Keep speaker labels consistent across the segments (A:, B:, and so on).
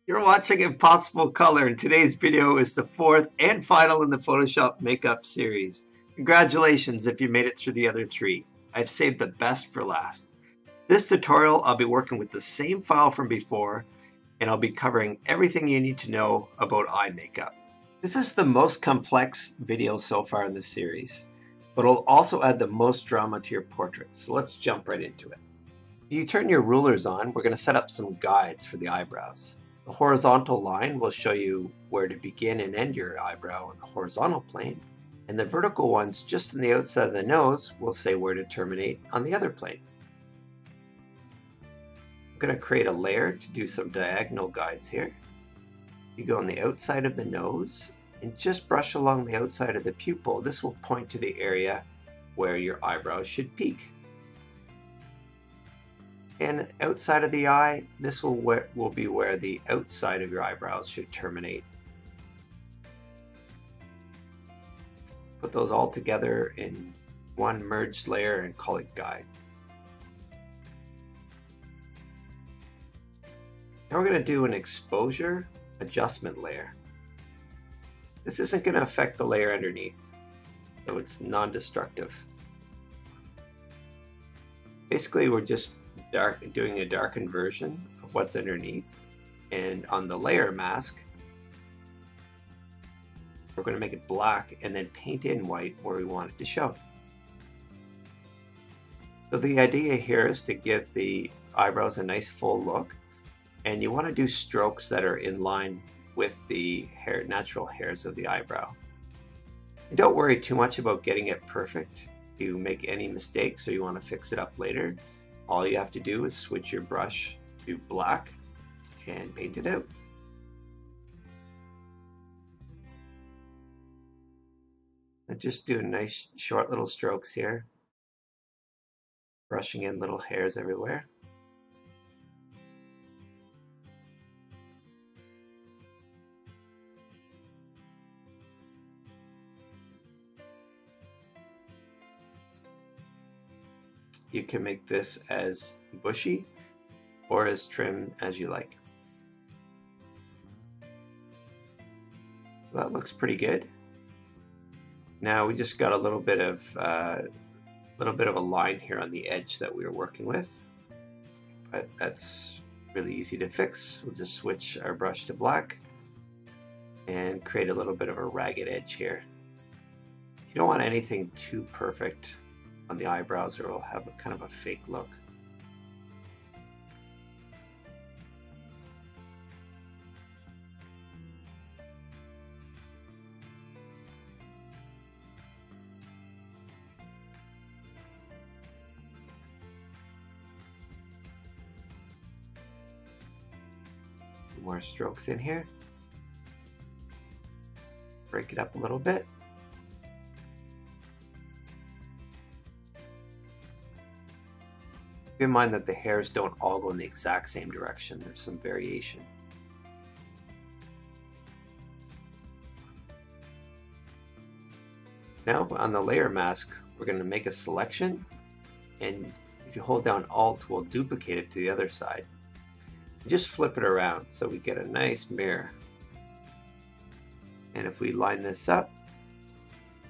A: You're watching Impossible Color, and today's video is the fourth and final in the Photoshop makeup series. Congratulations if you made it through the other three. I've saved the best for last. This tutorial, I'll be working with the same file from before, and I'll be covering everything you need to know about eye makeup. This is the most complex video so far in this series, but it'll also add the most drama to your portrait, so let's jump right into it. If you turn your rulers on, we're going to set up some guides for the eyebrows. The horizontal line will show you where to begin and end your eyebrow on the horizontal plane, and the vertical ones just on the outside of the nose will say where to terminate on the other plane. I'm going to create a layer to do some diagonal guides here. You go on the outside of the nose and just brush along the outside of the pupil. This will point to the area where your eyebrows should peak. And outside of the eye, this will be where the outside of your eyebrows should terminate. Put those all together in one merged layer and call it guide. Now we're going to do an exposure adjustment layer. This isn't going to affect the layer underneath, so it's non-destructive. Basically, we're just doing a darkened version of what's underneath, and on the layer mask we're going to make it black and then paint in white where we want it to show. So the idea here is to give the eyebrows a nice full look, and you want to do strokes that are in line with the natural hairs of the eyebrow. And don't worry too much about getting it perfect. If you make any mistakes or you want to fix it up later, all you have to do is switch your brush to black and paint it out. And just do nice short little strokes here, brushing in little hairs everywhere. You can make this as bushy or as trim as you like. That looks pretty good. Now we just got a little bit of a line here on the edge that we were working with, but that's really easy to fix. We'll just switch our brush to black and create a little bit of a ragged edge here. You don't want anything too perfect on the eyebrows or it'll have a kind of a fake look. More strokes in here. Break it up a little bit. Keep in mind that the hairs don't all go in the exact same direction. There's some variation. Now on the layer mask, we're going to make a selection, and if you hold down Alt, we'll duplicate it to the other side. Just flip it around so we get a nice mirror. And if we line this up,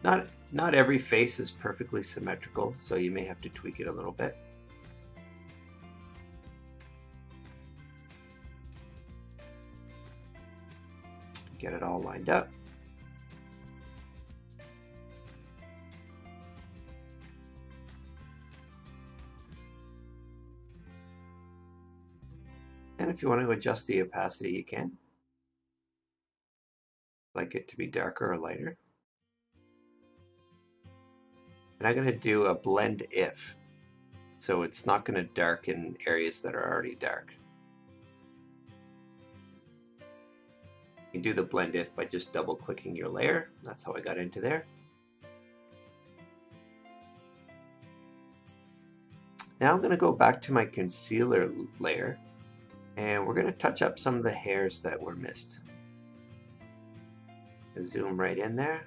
A: not every face is perfectly symmetrical, so you may have to tweak it a little bit. Get it all lined up. And if you want to adjust the opacity, you can. Like it to be darker or lighter. And I'm going to do a blend if, so it's not going to darken areas that are already dark. You can do the blend if by just double clicking your layer. That's how I got into there. Now I'm going to go back to my concealer layer and we're going to touch up some of the hairs that were missed. Zoom right in there.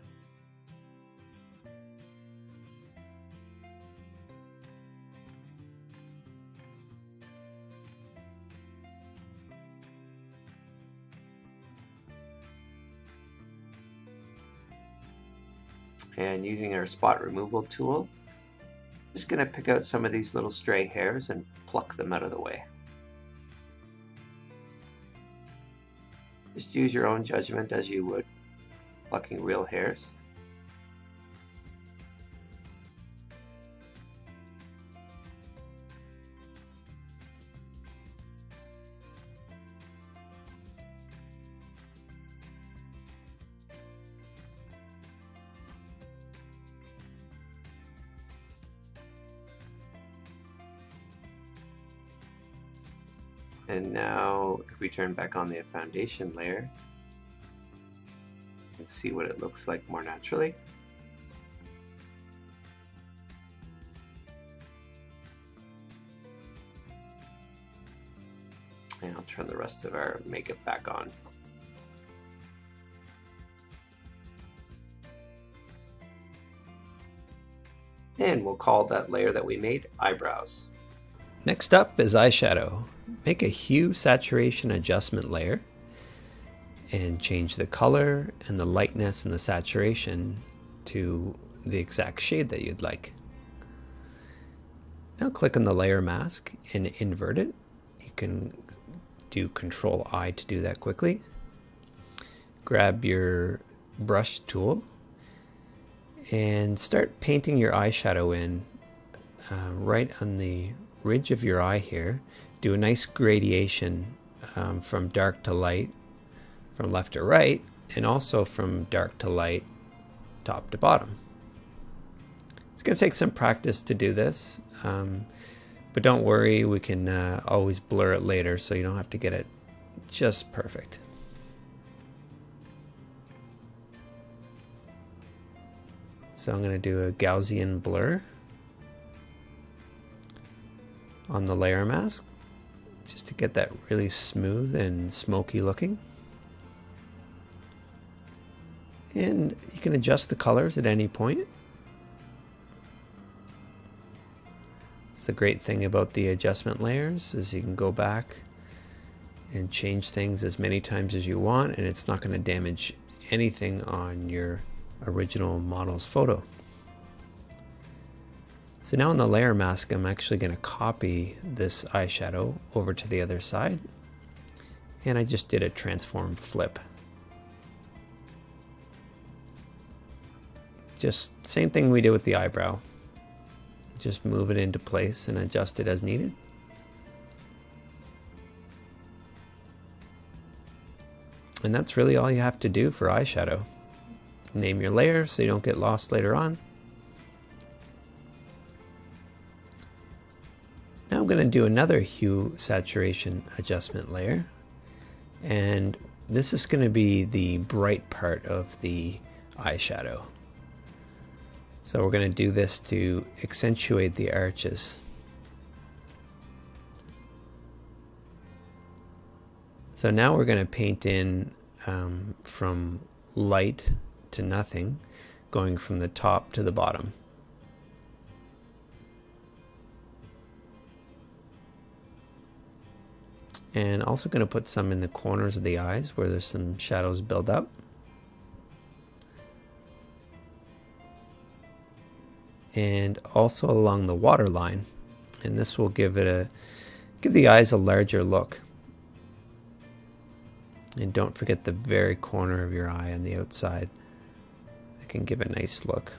A: And using our spot removal tool, just going to pick out some of these little stray hairs and pluck them out of the way. Just use your own judgment as you would plucking real hairs. And now if we turn back on the foundation layer, you can see what it looks like more naturally. And I'll turn the rest of our makeup back on. And we'll call that layer that we made Eyebrows. Next up is eyeshadow. Make a hue saturation adjustment layer and change the color and the lightness and the saturation to the exact shade that you'd like. Now click on the layer mask and invert it. You can do Control I to do that quickly. Grab your brush tool and start painting your eyeshadow in right on the ridge of your eye here. Do a nice gradation from dark to light, from left to right, and also from dark to light, top to bottom. It's going to take some practice to do this, but don't worry, we can always blur it later so you don't have to get it just perfect. So I'm going to do a Gaussian blur on the layer mask, just to get that really smooth and smoky looking. And you can adjust the colors at any point. It's the great thing about the adjustment layers is you can go back and change things as many times as you want, and it's not going to damage anything on your original model's photo. So now on the layer mask, I'm actually going to copy this eyeshadow over to the other side. And I just did a transform flip. Just same thing we did with the eyebrow. Just move it into place and adjust it as needed. And that's really all you have to do for eyeshadow. Name your layer so you don't get lost later on. Now I'm going to do another hue saturation adjustment layer, and this is going to be the bright part of the eyeshadow. So we're going to do this to accentuate the arches. So now we're going to paint in from light to nothing, going from the top to the bottom. And also going to put some in the corners of the eyes where there's some shadows build up. And also along the waterline. And this will give the eyes a larger look. And don't forget the very corner of your eye on the outside. It can give a nice look.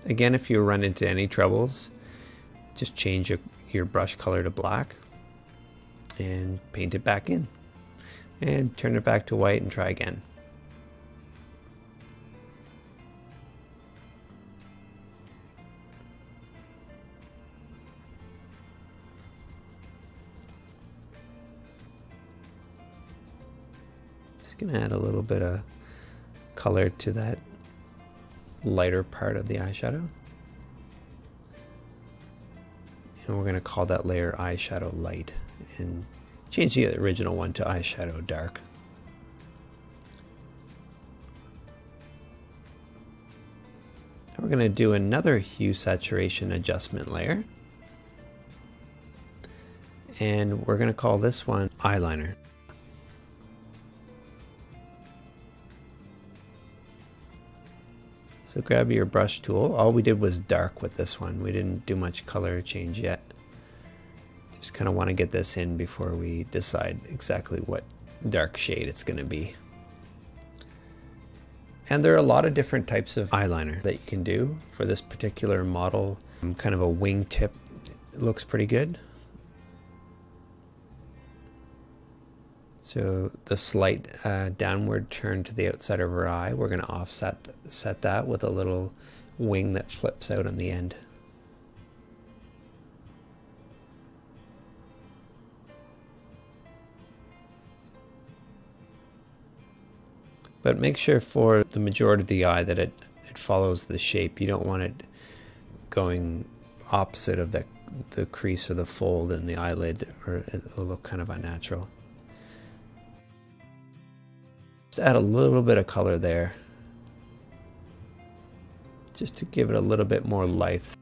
A: Again, if you run into any troubles, just change your brush color to black and paint it back in. And turn it back to white and try again. Just going to add a little bit of color to that lighter part of the eyeshadow. And we're going to call that layer Eyeshadow Light and change the original one to Eyeshadow Dark. Now we're going to do another hue saturation adjustment layer. And we're going to call this one Eyeliner. So grab your brush tool. All we did was dark with this one. We didn't do much color change yet. Just kind of want to get this in before we decide exactly what dark shade it's going to be. And there are a lot of different types of eyeliner that you can do for this particular model. Kind of a wing tip looks pretty good. So the slight downward turn to the outside of her eye, we're going to offset that with a little wing that flips out on the end. But make sure for the majority of the eye that it follows the shape. You don't want it going opposite of the crease or the fold in the eyelid, or it'll look kind of unnatural. Just add a little bit of color there, just to give it a little bit more life.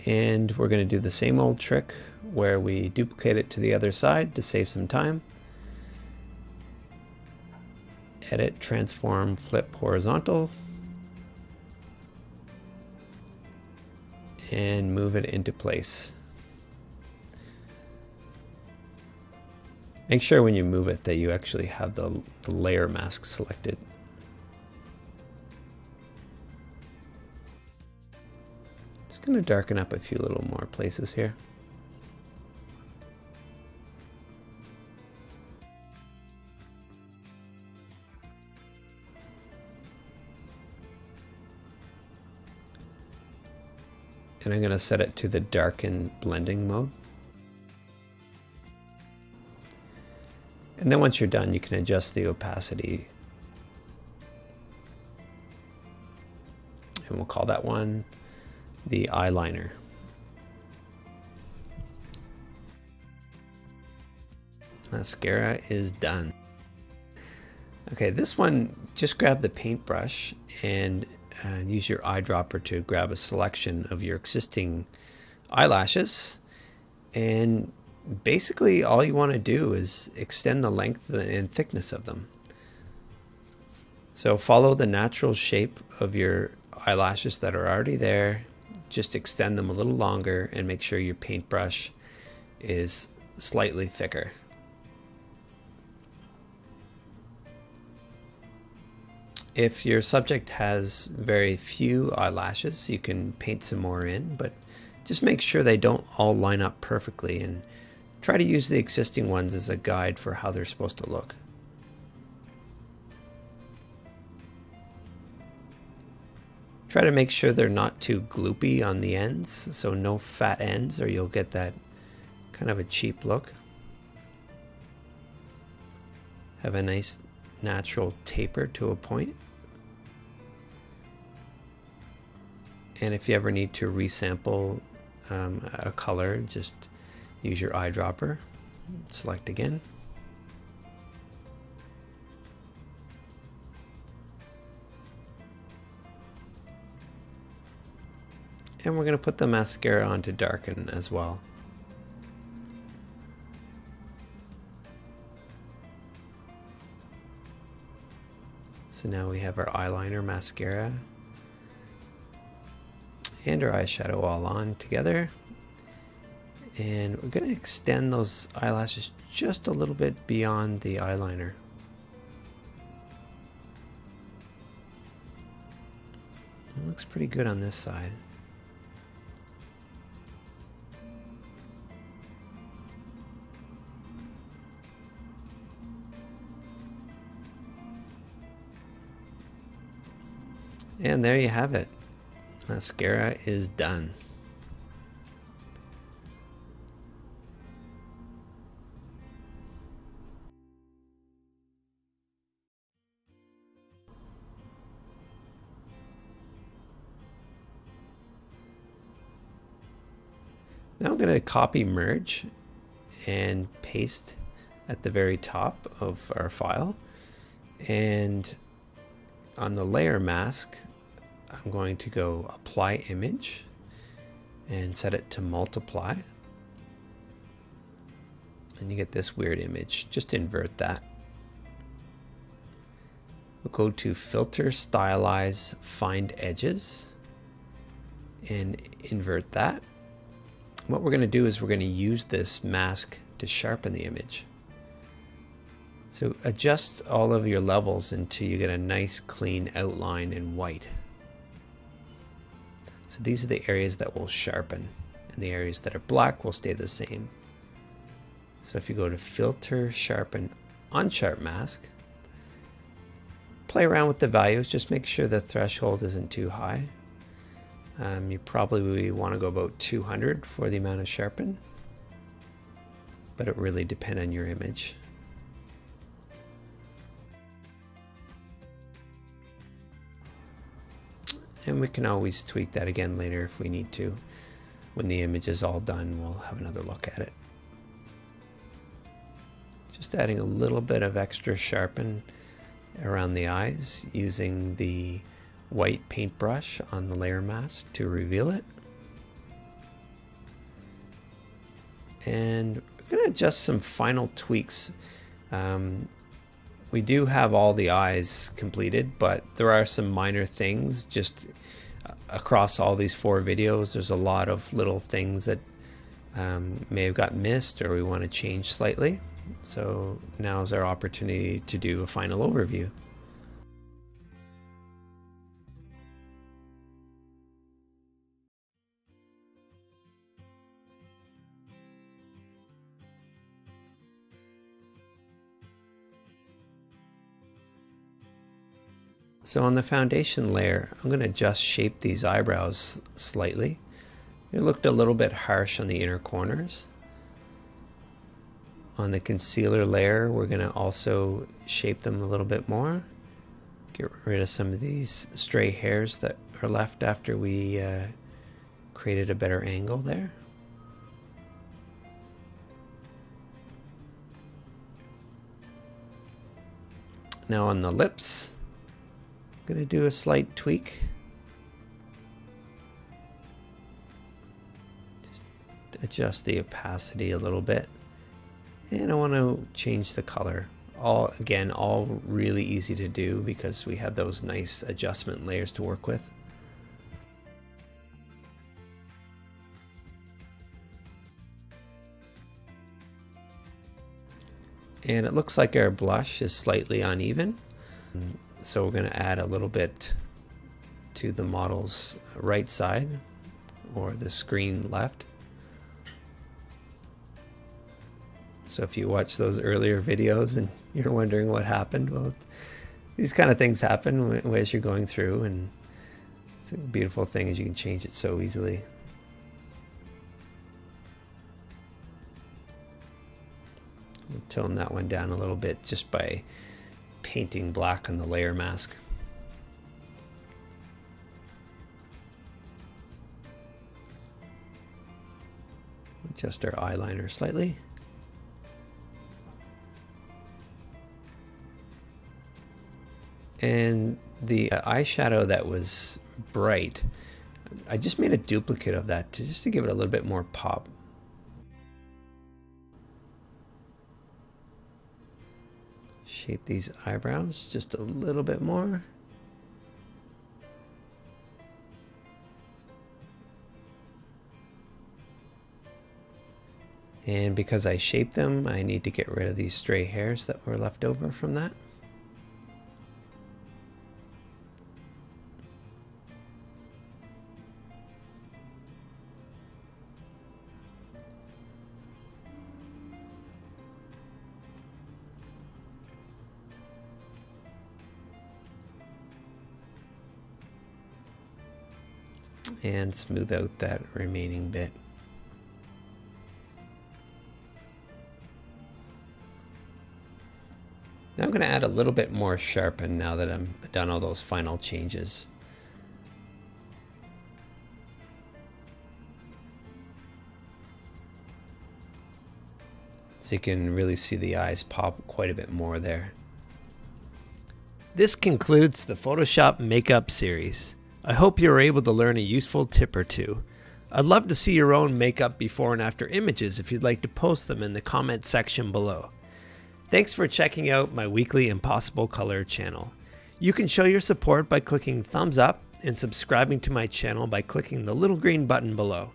A: And we're going to do the same old trick where we duplicate it to the other side to save some time. Edit, transform, flip horizontal, and move it into place. Make sure when you move it that you actually have the layer mask selected. Just going to darken up a few little more places here. And I'm going to set it to the darken blending mode. And then once you're done, you can adjust the opacity. And we'll call that one the Eyeliner. Mascara is done. Okay, this one, just grab the paintbrush and use your eyedropper to grab a selection of your existing eyelashes, and basically all you want to do is extend the length and thickness of them. So follow the natural shape of your eyelashes that are already there, just extend them a little longer and make sure your paintbrush is slightly thicker. If your subject has very few eyelashes, you can paint some more in, but just make sure they don't all line up perfectly, and try to use the existing ones as a guide for how they're supposed to look. Try to make sure they're not too gloopy on the ends, so no fat ends, or you'll get that kind of a cheap look. Have a nice natural taper to a point. And if you ever need to resample a color, just use your eyedropper, select again. And we're going to put the mascara on to darken as well. So now we have our eyeliner, mascara, and our eyeshadow all on together. And we're going to extend those eyelashes just a little bit beyond the eyeliner. It looks pretty good on this side. And there you have it. Mascara is done. Now I'm going to copy merge and paste
B: at the very top of our file. And on the layer mask, I'm going to go apply image and set it to multiply. And you get this weird image. Just invert that. We'll go to filter, stylize, find edges, and invert that. What we're going to do is we're going to use this mask to sharpen the image. So adjust all of your levels until you get a nice clean outline in white. So these are the areas that will sharpen, and the areas that are black will stay the same. So if you go to filter, sharpen, unsharp mask, play around with the values, just make sure the threshold isn't too high. You probably want to go about 200 for the amount of sharpen, but it really depends on your image. And we can always tweak that again later if we need to. When the image is all done, we'll have another look at it. Just adding a little bit of extra sharpen around the eyes using the white paintbrush on the layer mask to reveal it. And we're going to adjust some final tweaks. We do have all the eyes completed, but there are some minor things just across all these 4 videos. There's a lot of little things that may have got missed or we want to change slightly. So now is our opportunity to do a final overview. So on the foundation layer, I'm going to just shape these eyebrows slightly. It looked a little bit harsh on the inner corners. On the concealer layer, we're going to also shape them a little bit more. Get rid of some of these stray hairs that are left after we created a better angle there. Now on the lips, I'm going to do a slight tweak. Just adjust the opacity a little bit. And I want to change the color. Again, all really easy to do because we have those nice adjustment layers to work with. And it looks like our blush is slightly uneven. So we're going to add a little bit to the model's right side or the screen left. So if you watch those earlier videos and you're wondering what happened, well, these kind of things happen as you're going through, and it's a beautiful thing is you can change it so easily. We'll tone that one down a little bit just by painting black on the layer mask. Adjust our eyeliner slightly. And the eyeshadow that was bright, I just made a duplicate of that just to give it a little bit more pop. Shape these eyebrows just a little bit more. And because I shaped them, I need to get rid of these stray hairs that were left over from that. And smooth out that remaining bit. Now I'm going to add a little bit more sharpen now that I'm done all those final changes. So you can really see the eyes pop quite a bit more there. This concludes the Photoshop makeup series. I hope you were able to learn a useful tip or two. I'd love to see your own makeup before and after images if you'd like to post them in the comment section below. Thanks for checking out my weekly Impossible Color channel. You can show your support by clicking thumbs up and subscribing to my channel by clicking the little green button below.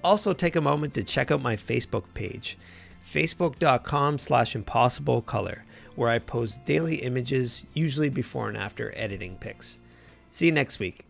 B: Also take a moment to check out my Facebook page, facebook.com/impossiblecolor, where I post daily images, usually before and after editing pics. See you next week.